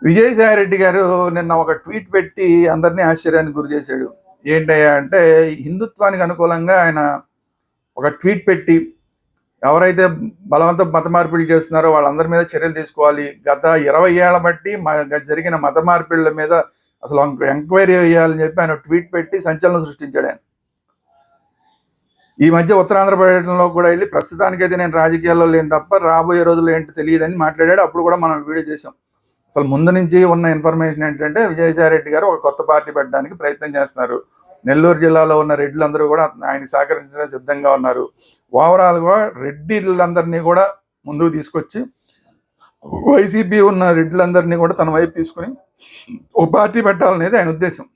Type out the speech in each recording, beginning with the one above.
విజయసాయి రెడ్డి గారు నిన్న ఒక ట్వీట్ పెట్టి అందరినీ ఆశ్చర్యానికి గురి చేశాడు. ఏంటయ్యా అంటే హిందుత్వానికి అనుకూలంగా ఆయన ఒక ట్వీట్ పెట్టి ఎవరైతే బలవంత మత మార్పిడులు చేస్తున్నారో వాళ్ళందరి మీద చర్యలు తీసుకోవాలి. గత 20 ఏళ్ల బట్టి జరిగిన మత మార్పిడుల మీద అసలు ఎంక్వైరీ వేయాలని చెప్పి ఆయన ట్వీట్ పెట్టి సంచలనం సృష్టించాడు. ఆయన ఈ మధ్య ఉత్తరాంధ్ర పర్యటనలో కూడా వెళ్ళి ప్రస్తుతానికైతే నేను రాజకీయాల్లో లేని తప్ప రాబోయే రోజులు ఏంటో తెలియదని మాట్లాడాడు. అప్పుడు కూడా మనం వీడియో చేసాం. అసలు ముందు నుంచి ఉన్న ఇన్ఫర్మేషన్ ఏంటంటే విజయసాయి రెడ్డి గారు ఒక కొత్త పార్టీ పెట్టడానికి ప్రయత్నం చేస్తున్నారు. నెల్లూరు జిల్లాలో ఉన్న రెడ్లందరూ కూడా ఆయనకి సహకరించడానికి సిద్ధంగా ఉన్నారు. ఓవరాల్గా రెడ్డిలందరినీ కూడా ముందుకు తీసుకొచ్చి వైసీపీ ఉన్న రెడ్లందరినీ కూడా తన వైపు తీసుకుని ఒక పార్టీ పెట్టాలనేది ఆయన ఉద్దేశం.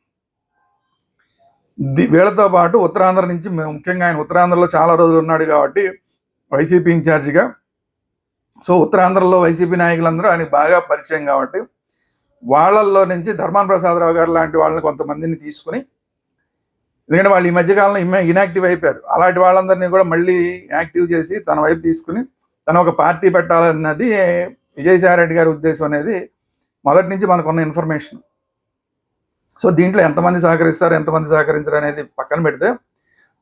వీళ్ళతో పాటు ఉత్తరాంధ్ర నుంచి ముఖ్యంగా ఆయన ఉత్తరాంధ్రలో చాలా రోజులు ఉన్నాడు కాబట్టి వైసీపీ ఇన్ఛార్జిగా. సో ఉత్తరాంధ్రలో వైసీపీ నాయకులందరూ ఆయనకు బాగా పరిచయం కాబట్టి వాళ్ళల్లో నుంచి ధర్మాన ప్రసాదరావు గారు లాంటి వాళ్ళని కొంతమందిని తీసుకుని, ఎందుకంటే వాళ్ళు ఈ మధ్యకాలంలో ఇనాక్టివ్ అయిపోయారు, అలాంటి వాళ్ళందరినీ కూడా మళ్ళీ యాక్టివ్ చేసి తన వైపు తీసుకుని తన ఒక పార్టీ పెట్టాలన్నది విజయసాయి రెడ్డి గారి ఉద్దేశం అనేది మొదటి నుంచి మనకున్న ఇన్ఫర్మేషన్. సో దీంట్లో ఎంతమంది సహకరిస్తారు ఎంతమంది సహకరించరు అనేది పక్కన పెడితే,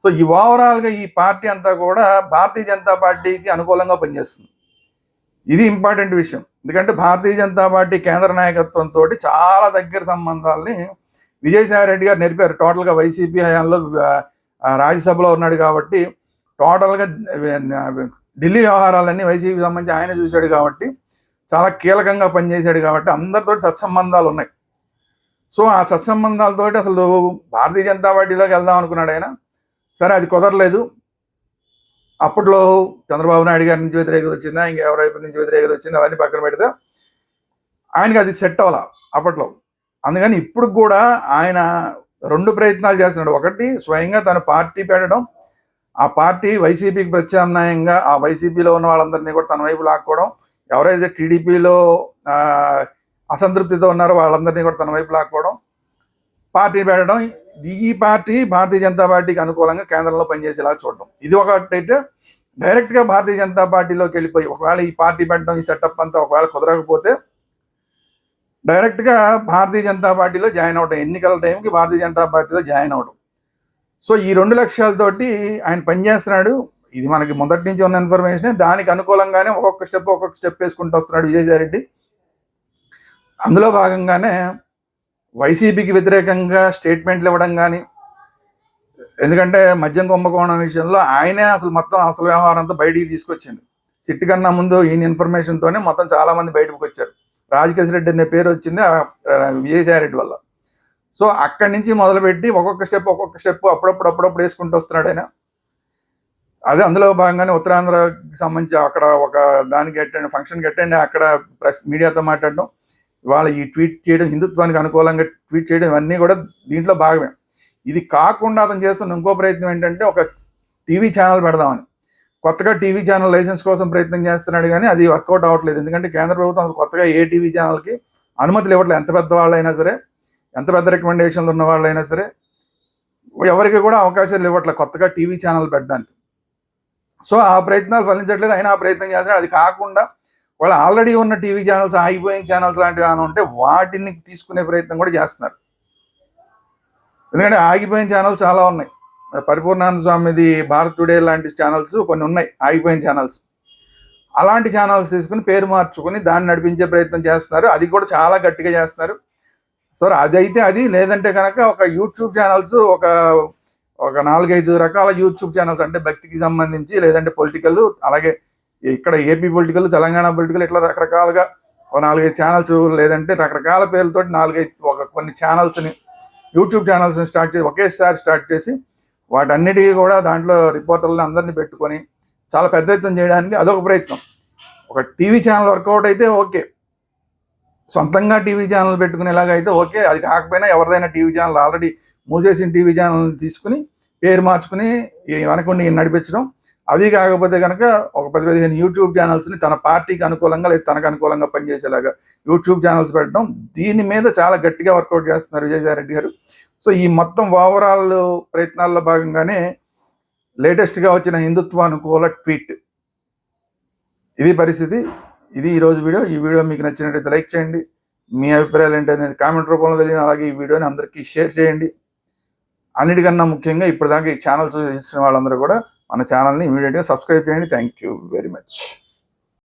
సో ఈ ఓవరాల్గా ఈ పార్టీ అంతా కూడా భారతీయ జనతా పార్టీకి అనుకూలంగా పనిచేస్తుంది. ఇది ఇంపార్టెంట్ విషయం. ఎందుకంటే భారతీయ జనతా పార్టీ కేంద్ర నాయకత్వంతో చాలా దగ్గర సంబంధాలని విజయసాయి రెడ్డి గారు నేర్పారు. టోటల్గా వైసీపీ హయాంలో రాజ్యసభలో ఉన్నాడు కాబట్టి టోటల్గా ఢిల్లీ వ్యవహారాలన్నీ వైసీపీకి సంబంధించి ఆయన చూశాడు కాబట్టి చాలా కీలకంగా పనిచేశాడు కాబట్టి అందరితో సత్సంబంధాలు ఉన్నాయి. సో ఆ సత్సంబంధాలతో అసలు భారతీయ జనతా పార్టీలోకి వెళ్దాం అనుకున్నాడు ఆయన. సరే అది కుదరలేదు. అప్పట్లో చంద్రబాబు నాయుడు గారి నుంచి వ్యతిరేకత వచ్చిందా, ఇంకెవరైపు నుంచి వ్యతిరేకత వచ్చిందా, అవన్నీ పక్కన పెడితే ఆయనకి అది సెట్ అవ్వాల అప్పట్లో. అందుకని ఇప్పుడు కూడా ఆయన 2 ప్రయత్నాలు చేస్తున్నాడు. ఒకటి స్వయంగా తన పార్టీ పెట్టడం, ఆ పార్టీ వైసీపీకి ప్రత్యామ్నాయంగా ఆ వైసీపీలో ఉన్న వాళ్ళందరినీ కూడా తన వైపు లాక్కోవడం, ఎవరైతే టీడీపీలో అసంతృప్తితో ఉన్నారో వాళ్ళందరినీ కూడా తన వైపు లాక్కోవడం, పార్టీ పెట్టడం. ఈ పార్టీ భారతీయ జనతా పార్టీకి అనుకూలంగా కేంద్రంలో పనిచేసేలా చూడడం. ఇది ఒకటైతే డైరెక్ట్గా భారతీయ జనతా పార్టీలోకి వెళ్ళిపోయి ఒకవేళ ఈ పార్టీ పెట్టడం ఈ సెటప్ అంతా ఒకవేళ కుదరకపోతే డైరెక్ట్గా భారతీయ జనతా పార్టీలో జాయిన్ అవడం, ఎన్నికల టైంకి భారతీయ జనతా పార్టీలో జాయిన్ అవడం. సో ఈ 2 లక్ష్యాలతోటి ఆయన పనిచేస్తున్నాడు. ఇది మనకి మొదటి నుంచి ఉన్న ఇన్ఫర్మేషనే. దానికి అనుకూలంగానే ఒక్కొక్క స్టెప్ వేసుకుంటూ వస్తున్నాడు విజయసాయి రెడ్డి. అందులో భాగంగానే వైసీపీకి వ్యతిరేకంగా స్టేట్మెంట్లు ఇవ్వడం కానీ, ఎందుకంటే మద్యం కుంభకోణం విషయంలో ఆయనే అసలు వ్యవహారం అంతా బయటికి తీసుకొచ్చింది. సిట్ కన్నా ముందు ఈయన ఇన్ఫర్మేషన్తోనే మొత్తం చాలామంది బయటకు వచ్చారు. రాజకేశ్ రెడ్డి అనే పేరు వచ్చింది విజయసాయి రెడ్డి వల్ల. సో అక్కడి నుంచి మొదలుపెట్టి ఒక్కొక్క స్టెప్ అప్పుడప్పుడు వేసుకుంటూ వస్తున్నాడు ఆయన. అదే అందులో భాగంగానే ఉత్తరాంధ్రకి సంబంధించి అక్కడ ఒక దానికి ఫంక్షన్కి అటెండ్ అక్కడ ప్రెస్ మీడియాతో మాట్లాడడం, ఇవాళ ఈ ట్వీట్ చేయడం, హిందుత్వానికి అనుకూలంగా ట్వీట్ చేయడం, ఇవన్నీ కూడా దీంట్లో భాగమే. ఇది కాకుండా అతను చేస్తున్న ఇంకో ప్రయత్నం ఏంటంటే ఒక టీవీ ఛానల్ పెడదామని. కొత్తగా టీవీ ఛానల్ లైసెన్స్ కోసం ప్రయత్నం చేస్తున్నాడు కానీ అది వర్కౌట్ అవ్వట్లేదు. ఎందుకంటే కేంద్ర ప్రభుత్వం అసలు కొత్తగా ఏ టీవీ ఛానల్కి అనుమతులు ఇవ్వట్లేదు. ఎంత పెద్ద వాళ్ళైనా సరే, ఎంత పెద్ద రికమెండేషన్లు ఉన్న వాళ్ళైనా సరే ఎవరికి కూడా అవకాశాలు ఇవ్వట్లేదు కొత్తగా టీవీ ఛానల్ పెట్టడానికి. సో ఆ ప్రయత్నాలు ఫలించట్లేదు. అయినా ఆ ప్రయత్నం చేస్తున్నాడు. అది కాకుండా వాళ్ళు ఆల్రెడీ ఉన్న టీవీ ఛానల్స్, ఆగిపోయిన ఛానల్స్ లాంటివి ఏమైనా ఉంటే వాటిని తీసుకునే ప్రయత్నం కూడా చేస్తున్నారు. ఎందుకంటే ఆగిపోయిన ఛానల్స్ చాలా ఉన్నాయి. పరిపూర్ణానంద స్వామిది భారత్ టుడే లాంటి ఛానల్స్ కొన్ని ఉన్నాయి, ఆగిపోయిన ఛానల్స్. అలాంటి ఛానల్స్ తీసుకుని పేరు మార్చుకుని దాన్ని నడిపించే ప్రయత్నం చేస్తున్నారు. అది కూడా చాలా గట్టిగా చేస్తున్నారు. సో అది అయితే అది, లేదంటే కనుక ఒక యూట్యూబ్ ఛానల్స్ ఒక 4-5 రకాల యూట్యూబ్ ఛానల్స్, అంటే భక్తికి సంబంధించి, లేదంటే పొలిటికల్, అలాగే ఇక్కడ ఏపీ పొలిటికల్, తెలంగాణ పొలిటికల్, ఇట్లా రకరకాలుగా ఒక 4-5 ఛానల్స్, లేదంటే రకరకాల పేర్లతోటి 4-5 కొన్ని ఛానల్స్ని, యూట్యూబ్ ఛానల్స్ని ఒకేసారి స్టార్ట్ చేసి వాటన్నిటికీ కూడా దాంట్లో రిపోర్టర్లను అందరినీ పెట్టుకొని చాలా పెద్ద ఎత్తున చేయడానికి అదొక ప్రయత్నం. ఒక టీవీ ఛానల్ వర్కౌట్ అయితే ఓకే, సొంతంగా టీవీ ఛానల్ పెట్టుకునేలాగైతే ఓకే. అది కాకపోయినా ఎవరిదైనా టీవీ ఛానల్ ఆల్రెడీ మూసేసిన టీవీ ఛానల్ తీసుకుని పేరు మార్చుకుని వెనకుండి నడిపించడం. అది కాకపోతే కనుక ఒక 10-15 యూట్యూబ్ ఛానల్స్ని తన పార్టీకి అనుకూలంగా లేదా తనకు అనుకూలంగా పనిచేసేలాగా యూట్యూబ్ ఛానల్స్ పెట్టడం, దీని మీద చాలా గట్టిగా వర్కౌట్ చేస్తున్నారు విజయసాయి రెడ్డి గారు. సో ఈ మొత్తం ఓవరాల్ ప్రయత్నాల్లో భాగంగానే లేటెస్ట్గా వచ్చిన హిందుత్వ అనుకూల ట్వీట్. ఇది పరిస్థితి. ఇది ఈరోజు వీడియో. ఈ వీడియో మీకు నచ్చినట్లయితే లైక్ చేయండి, మీ అభిప్రాయాలు ఏంటనేది కామెంట్ రూపంలో తెలియని, అలాగే ఈ వీడియోని అందరికీ షేర్ చేయండి. అన్నిటికన్నా ముఖ్యంగా ఇప్పటిదాకా ఈ ఛానల్ చూసిన వాళ్ళందరూ కూడా మన ఛానల్ని ఇమీడియట్గా సబ్స్క్రైబ్ చేయండి. Thank you very much.